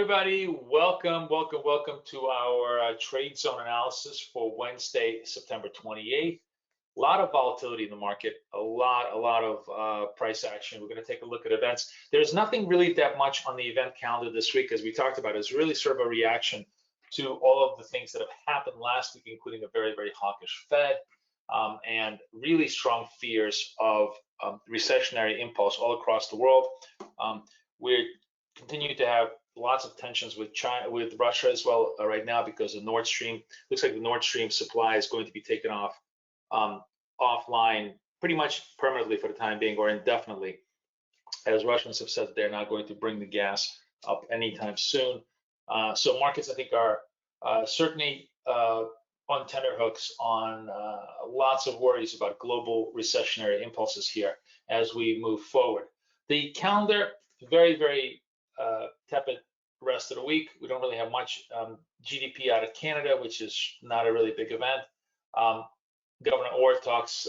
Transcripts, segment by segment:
everybody. Welcome to our trade zone analysis for Wednesday, September 28th. A lot of volatility in the market, a lot of price action. We're going to take a look at events. There's nothing really that much on the event calendar this week, as we talked about. It's really sort of a reaction to all of the things that have happened last week, including a very hawkish Fed and really strong fears of recessionary impulse all across the world. We're continuing to have lots of tensions with China, with Russia as well right now, because the Nord Stream, looks like the Nord Stream supply is going to be taken offline pretty much permanently for the time being, or indefinitely, as Russians have said they're not going to bring the gas up anytime soon. So markets, I think, are certainly on tenterhooks on lots of worries about global recessionary impulses here as we move forward. The calendar, very tepid rest of the week. We don't really have much GDP out of Canada, which is not a really big event. Governor Orr talks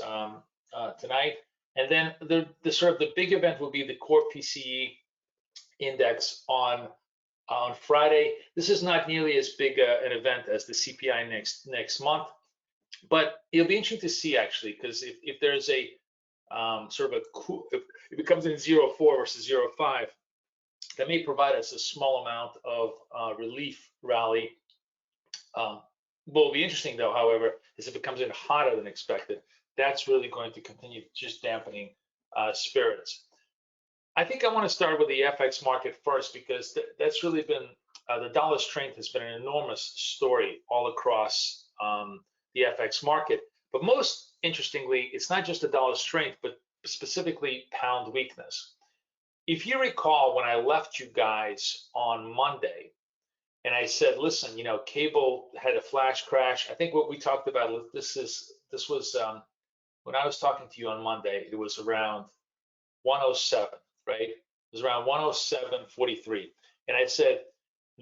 tonight, and then the sort of the big event will be the core PCE index on Friday. This is not nearly as big an event as the CPI next month, but it'll be interesting to see, actually, because if there's a sort of if it comes in 0.4 versus 0.5, that may provide us a small amount of relief rally. What will be interesting, though, however, is if it comes in hotter than expected. That's really going to continue just dampening spirits. I think I want to start with the FX market first, because that's really been the dollar strength has been an enormous story all across the FX market. But most interestingly, it's not just the dollar strength, but specifically pound weakness. If you recall, when I left you guys on Monday, and I said, listen, cable had a flash crash. I think what we talked about, this was when I was talking to you on Monday, it was around 107, right? It was around 107.43. And I said,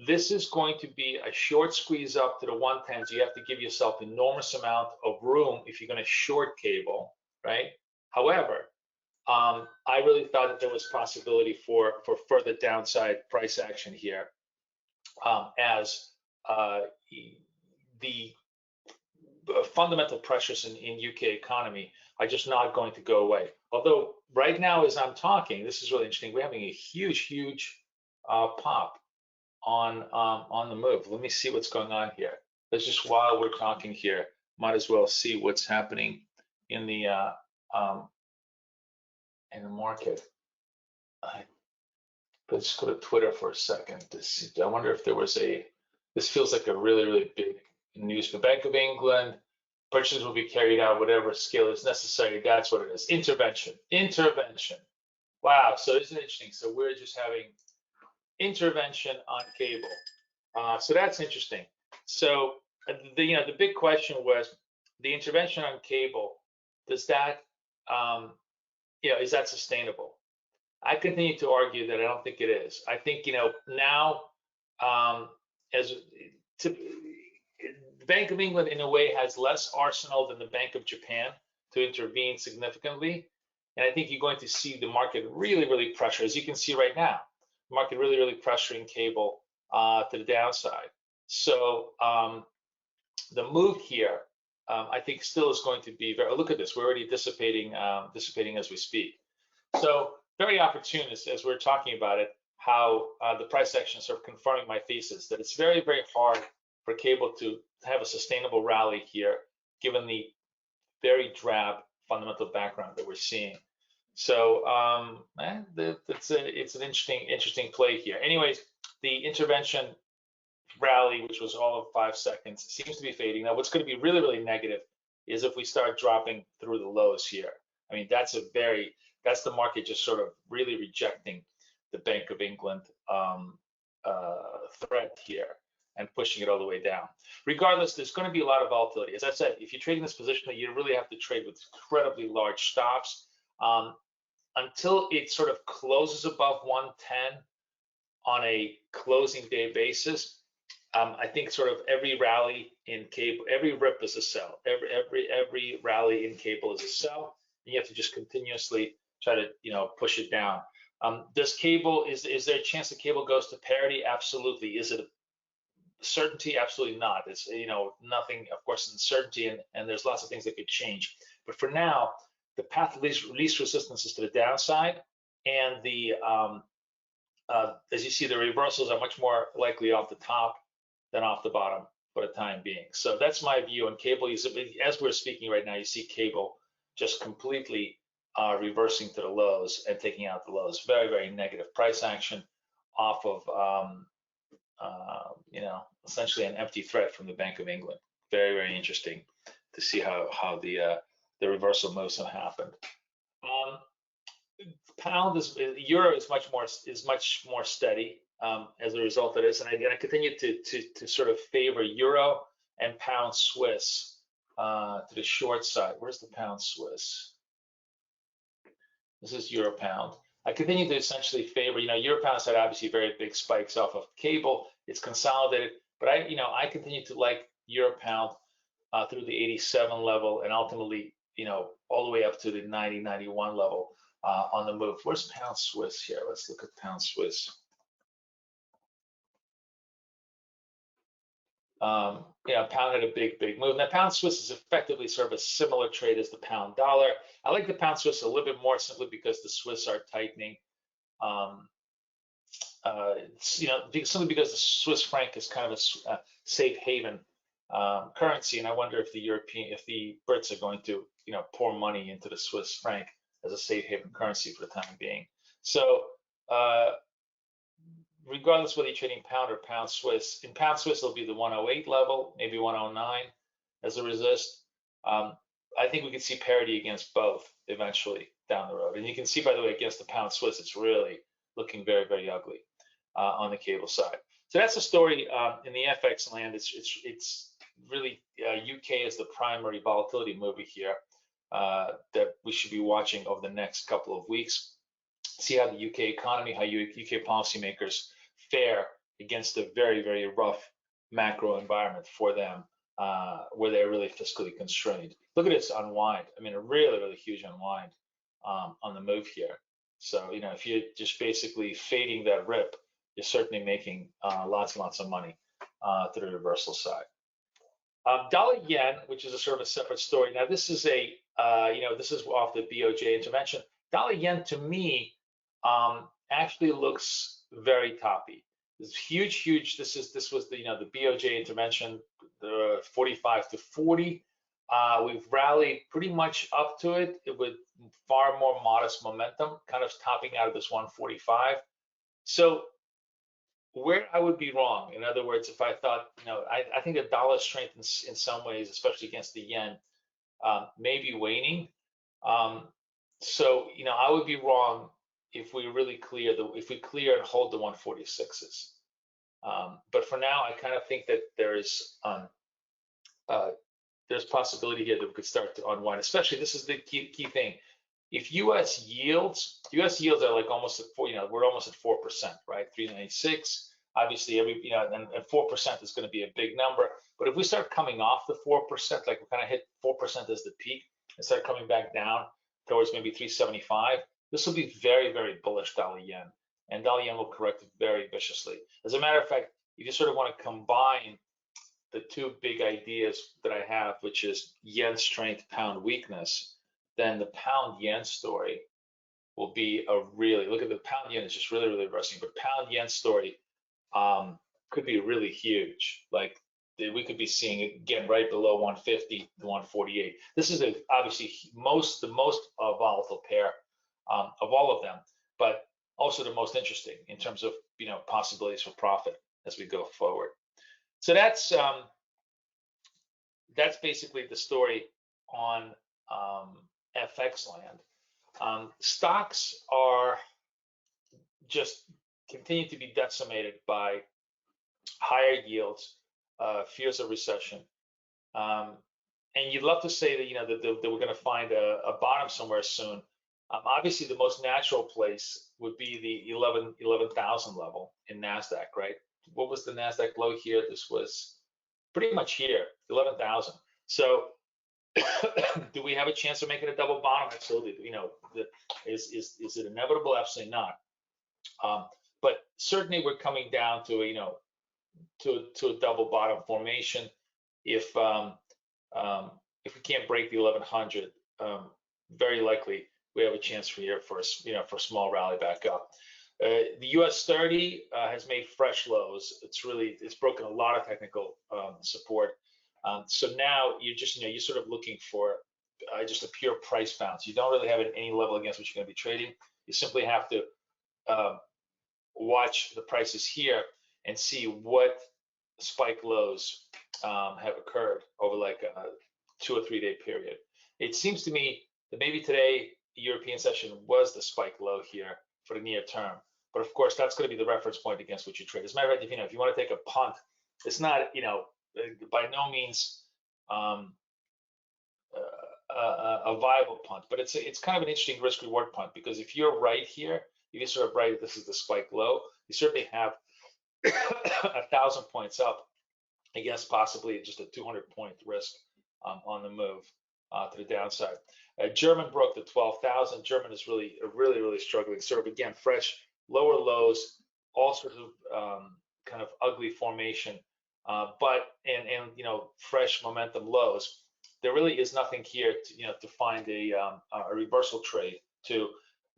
this is going to be a short squeeze up to the 110s. You have to give yourself enormous amount of room if you're going to short cable, right? However, I really thought that there was possibility for further downside price action here, as the fundamental pressures in UK economy are just not going to go away. Although right now, as I'm talking, this is really interesting. We're having a huge pop on the move. Let me see what's going on here. Let's just, while we're talking here, might as well see what's happening in the market. Let's go to Twitter for a second to see. I wonder if there was this feels like a really big news. The Bank of England, purchases will be carried out whatever scale is necessary. That's what it is. Intervention. Wow, so isn't it interesting? So we're just having intervention on cable. So that's interesting. So the big question was the intervention on cable. Does that is that sustainable? I continue to argue that I don't think it is. I think now the Bank of England in a way has less arsenal than the Bank of Japan to intervene significantly, and I think you're going to see the market really pressure, as you can see right now. The market really pressuring cable to the downside. So the move here, I think, still is going to be very. Look at this. We're already dissipating as we speak. So very opportune as we're talking about it, how the price action is sort of confirming my thesis that it's very hard for cable to have a sustainable rally here, given the very drab fundamental background that we're seeing. So it's an interesting play here. Anyways, the intervention rally, which was all of 5 seconds, seems to be fading. Now, what's going to be really negative is if we start dropping through the lows here. I mean, that's the market just sort of really rejecting the Bank of England threat here and pushing it all the way down. Regardless, there's going to be a lot of volatility. As I said, if you're trading this position, you really have to trade with incredibly large stops until it sort of closes above 110 on a closing day basis. I think sort of every rally in cable, every rip is a sell. Every rally in cable is a sell. And you have to just continuously try to push it down. Does cable, is there a chance that cable goes to parity? Absolutely. Is it a certainty? Absolutely not. It's, nothing, of course, uncertainty, and there's lots of things that could change. But for now, the path of least resistance is to the downside, and as you see, the reversals are much more likely off the top than off the bottom for the time being. So that's my view on cable. As we're speaking right now, you see cable just completely reversing to the lows and taking out the lows. Very, very negative price action off of, essentially an empty threat from the Bank of England. Very, very interesting to see how the reversal moves have happened. Pound euro is much more steady as a result of this, and I continue to sort of favor euro and pound Swiss to the short side. Where's the pound Swiss? This is euro pound. I continue to essentially favor, euro pound's had obviously very big spikes off of cable. It's consolidated, but I continue to like euro pound through the 87 level, and ultimately, all the way up to the 90, 91 level on the move. Where's pound Swiss here? Let's look at pound Swiss. Pound had a big move. Now, pound Swiss is effectively sort of a similar trade as the pound dollar. I like the pound Swiss a little bit more simply because the Swiss are tightening. Simply because the Swiss franc is kind of a safe haven currency, and I wonder if the Brits are going to, pour money into the Swiss franc as a safe haven currency for the time being. So, regardless whether you're trading pound or pound Swiss, in pound Swiss it'll be the 108 level, maybe 109 as a resist. I think we could see parity against both eventually down the road. And you can see, by the way, against the pound Swiss, it's really looking very, very ugly on the cable side. So that's the story in the FX land. It's really UK is the primary volatility mover here that we should be watching over the next couple of weeks. See how the UK economy, how UK policymakers fare against a very, very rough macro environment for them, where they're really fiscally constrained. Look at this unwind. I mean, a really, really huge unwind on the move here. So, if you're just basically fading that rip, you're certainly making lots and lots of money to the reversal side. Dollar yen, which is a sort of a separate story. Now, this is this is off the BOJ intervention. Dollar yen, to me, actually looks very toppy. This huge. This was the the BOJ intervention, the 45 to 40. We've rallied pretty much up to it with far more modest momentum, kind of topping out of this 145. So where I would be wrong, in other words, if I thought, I think the dollar strength in some ways, especially against the yen, may be waning. So I would be wrong if we really clear and hold the 146s. But for now, I kind of think that there's possibility here that we could start to unwind. Especially, this is the key thing. If U.S. yields are like almost at 4, we're almost at 4%, right? 396. Obviously, and 4% is going to be a big number. But if we start coming off the 4%, like we kind of hit 4% as the peak, and start coming back down towards maybe 375, this will be very, very bullish dollar yen, and dollar yen will correct very viciously. As a matter of fact, if you sort of want to combine the two big ideas that I have, which is yen strength, pound weakness, then the pound yen story will be look at the pound yen is just really, really reversing, but pound yen story could be really huge. Like we could be seeing it again right below 150 to 148. This is obviously the most volatile pair of all of them, but also the most interesting in terms of possibilities for profit as we go forward. So that's basically the story on FX land. Stocks are just continue to be decimated by higher yields, fears of recession, and you'd love to say that that we're going to find a bottom somewhere soon. Obviously, the most natural place would be the 11,000 level in Nasdaq, right? What was the Nasdaq low here? This was pretty much here, 11,000. So, do we have a chance of making a double bottom? Absolutely. Is it inevitable? Absolutely not. But certainly we're coming down to to a double bottom formation. If we can't break the 1100, very likely we have a chance for here for for a small rally back up. The US 30 has made fresh lows. It's broken a lot of technical support. So now you're sort of looking for just a pure price bounce. You don't really have any level against which you're going to be trading. You simply have to watch the prices here and see what spike lows have occurred over like a 2 or 3 day period. It seems to me that maybe today the European session was the spike low here for the near term. But of course, that's going to be the reference point against which you trade. As a matter of fact, if you want to take a punt, it's not by no means a viable punt, but it's kind of an interesting risk reward punt, because if you're right here, if you're sort of right, this is the spike low, you certainly have 1,000 points up against possibly just a 200-point risk on the move to the downside. German broke the 12,000. German is really struggling. Sort of again, fresh lower lows, all sorts of kind of ugly formation, but fresh momentum lows. There really is nothing here to find a reversal trade to.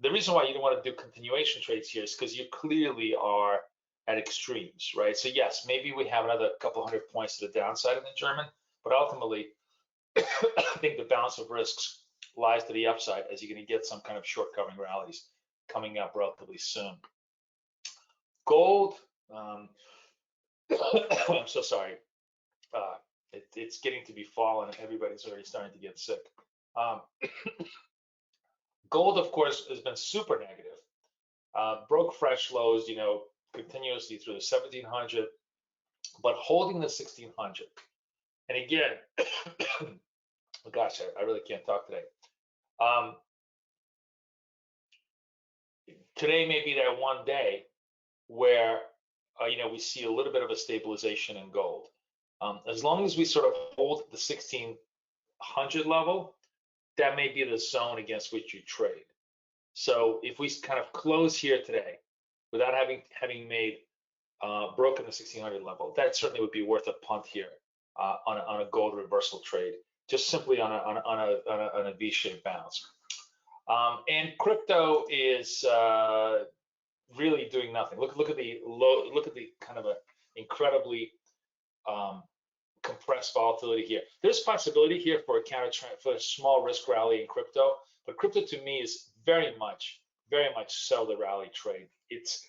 The reason why you don't want to do continuation trades here is because you clearly are at extremes, right? So yes, maybe we have another couple hundred points to the downside in the German, but ultimately, I think the balance of risks lies to the upside, as you're going to get some kind of short covering rallies coming up relatively soon. Gold, I'm so sorry. It's getting to be fall and everybody's already starting to get sick. Gold, of course, has been super negative. Broke fresh lows, continuously through the 1700, but holding the 1600. And again, oh gosh, I really can't talk today. Today may be that one day where we see a little bit of a stabilization in gold. As long as we sort of hold the 1600 level, that may be the zone against which you trade. So if we kind of close here today without having made broken the 1600 level, that certainly would be worth a punt here on a gold reversal trade, just simply on a V-shaped bounce. And crypto is really doing nothing. Look at the low. Look at the kind of a incredibly compressed volatility here. There's possibility here for a small risk rally in crypto, but crypto to me is very much sell the rally trade. It's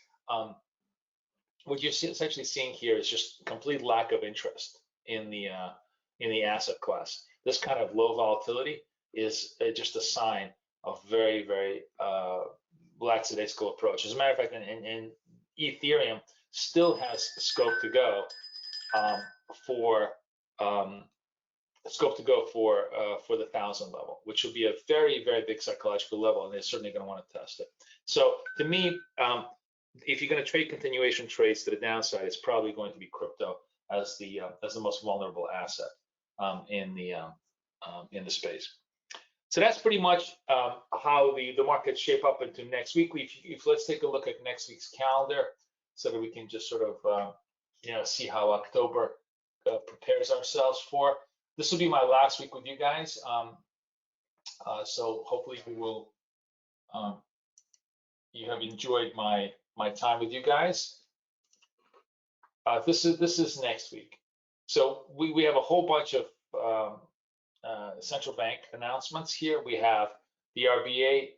what you're essentially seeing here is just complete lack of interest in the asset class. This kind of low volatility is just a sign of very lackadaisical approach. As a matter of fact, and Ethereum still has scope to go for the 1,000 level, which will be a very big psychological level, and they're certainly going to want to test it. So to me, if you're going to trade continuation trades to the downside, it's probably going to be crypto as the most vulnerable asset in the space. So that's pretty much how the markets shape up into next week. Let's take a look at next week's calendar so that we can just sort of see how October prepares ourselves for. This will be my last week with you guys. So hopefully we will. You have enjoyed my time with you guys. This is next week. So we have a whole bunch of central bank announcements here. We have the RBA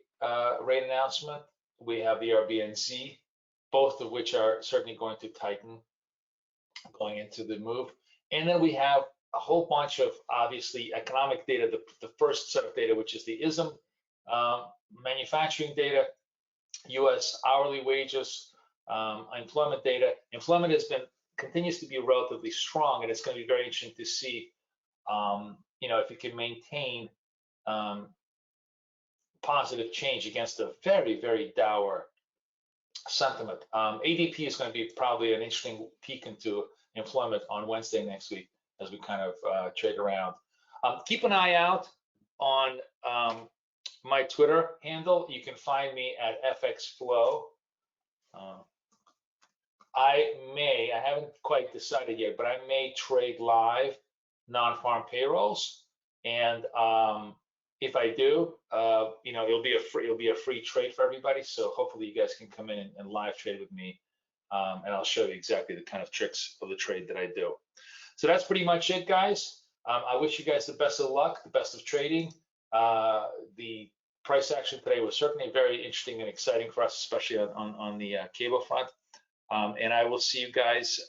rate announcement. We have the RBNZ, both of which are certainly going to tighten going into the move. And then we have a whole bunch of obviously economic data. The first set of data, which is the ISM manufacturing data, U.S. hourly wages, employment data. Employment continues to be relatively strong, and it's going to be very interesting to see, if it can maintain positive change against a very dour sentiment. ADP is going to be probably an interesting peek into employment on Wednesday next week as we kind of trade around. Keep an eye out on my Twitter handle. You can find me at FXFlow I haven't quite decided yet, but I may trade live non-farm payrolls, and if I do, you know, it'll be a free trade for everybody. So hopefully you guys can come in and live trade with me, and I'll show you exactly the kind of tricks of the trade that I do. So that's pretty much it, guys. I wish you guys the best of luck, the best of trading. The price action today was certainly very interesting and exciting for us, especially on the cable front. And I will see you guys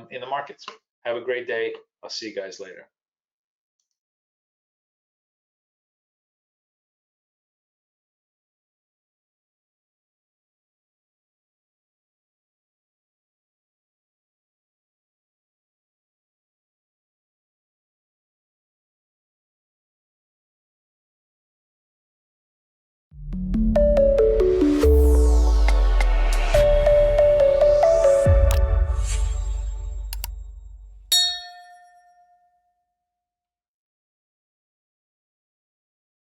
in the markets. Have a great day. I'll see you guys later.